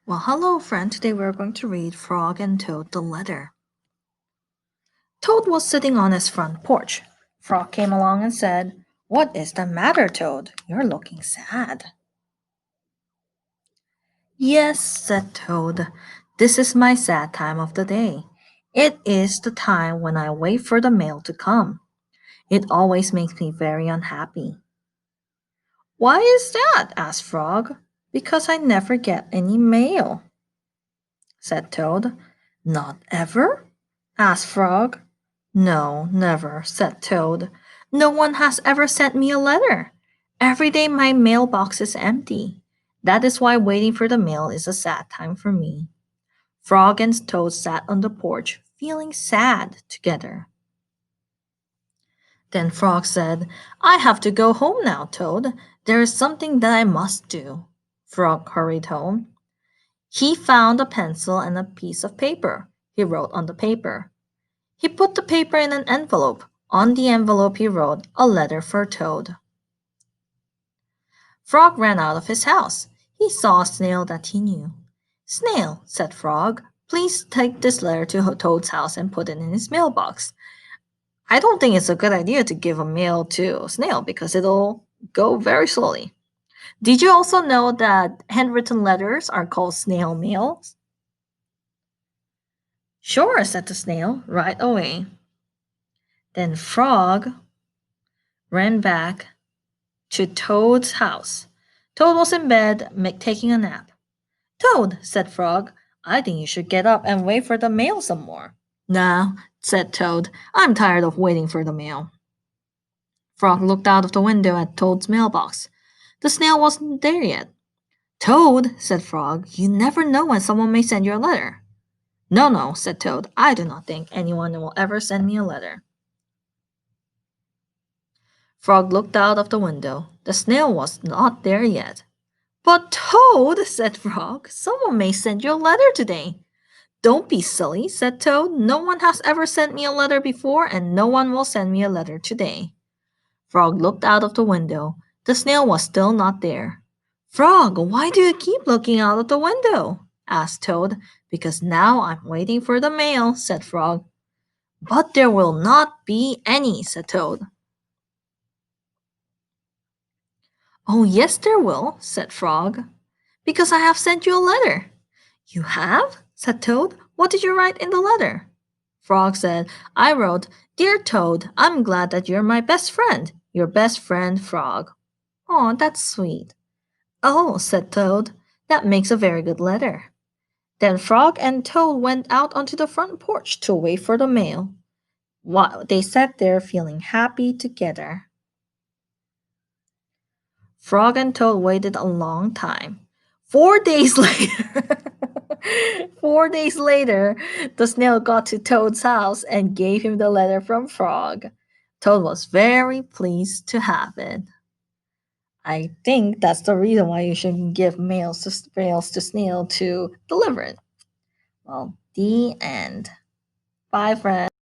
Well, hello, friend. Today we're going to read Frog and Toad the Letter. Toad was sitting on his front porch. Frog came along and said, "What is the matter, Toad? You're looking sad." "Yes," said Toad. "This is my sad time of the day. It is the time when I wait for the mail to come. It always makes me very unhappy." "Why is that?" asked Frog. "Because I never get any mail," said Toad. "Not ever?" asked Frog. "No, never," said Toad. "No one has ever sent me a letter. Every day my mailbox is empty. That is why waiting for the mail is a sad time for me." Frog and Toad sat on the porch, feeling sad together. Then Frog said, "I have to go home now, Toad. There is something that I must do." Frog hurried home. He found a pencil and a piece of paper. He wrote on the paper. He put the paper in an envelope. On the envelope he wrote, "A letter for Toad." Frog ran out of his house. He saw a snail that he knew. "Snail," said Frog, "please take this letter to Toad's house and put it in his mailbox. I don't think it's a good idea to give a mail to a snail because it'll go very slowly. Did you also know that handwritten letters are called snail mails?" "Sure," said the snail, "right away." Then Frog ran back to Toad's house. Toad was in bed, taking a nap. "Toad," said Frog, "I think you should get up and wait for the mail some more." "Nah," said Toad, "I'm tired of waiting for the mail." Frog looked out of the window at Toad's mailbox. The snail wasn't there yet. "Toad," said Frog, "you never know when someone may send you a letter." "No, no," said Toad, "I do not think anyone will ever send me a letter." Frog looked out of the window. The snail was not there yet. "But Toad," said Frog, "someone may send you a letter today." "Don't be silly," said Toad. "No one has ever sent me a letter before, and no one will send me a letter today." Frog looked out of the window. The snail was still not there. "Frog, why do you keep looking out of the window?" asked Toad. "Because now I'm waiting for the mail," said Frog. "But there will not be any," said Toad. "Oh, yes, there will," said Frog, "because I have sent you a letter." "You have?" said Toad. "What did you write in the letter?" Frog said, "I wrote, 'Dear Toad, I'm glad that you're my best friend. Your best friend, Frog.'" "Oh, that's sweet." "Oh," said Toad, "that makes a very good letter." Then Frog and Toad went out onto the front porch to wait for the mail. While they sat there feeling happy together. Frog and Toad waited a long time. 4 days later, 4 days later, the snail got to Toad's house and gave him the letter from Frog. Toad was very pleased to have it. I think that's the reason why you shouldn't give mails to snail to deliver it. Well, the end. Bye, friends.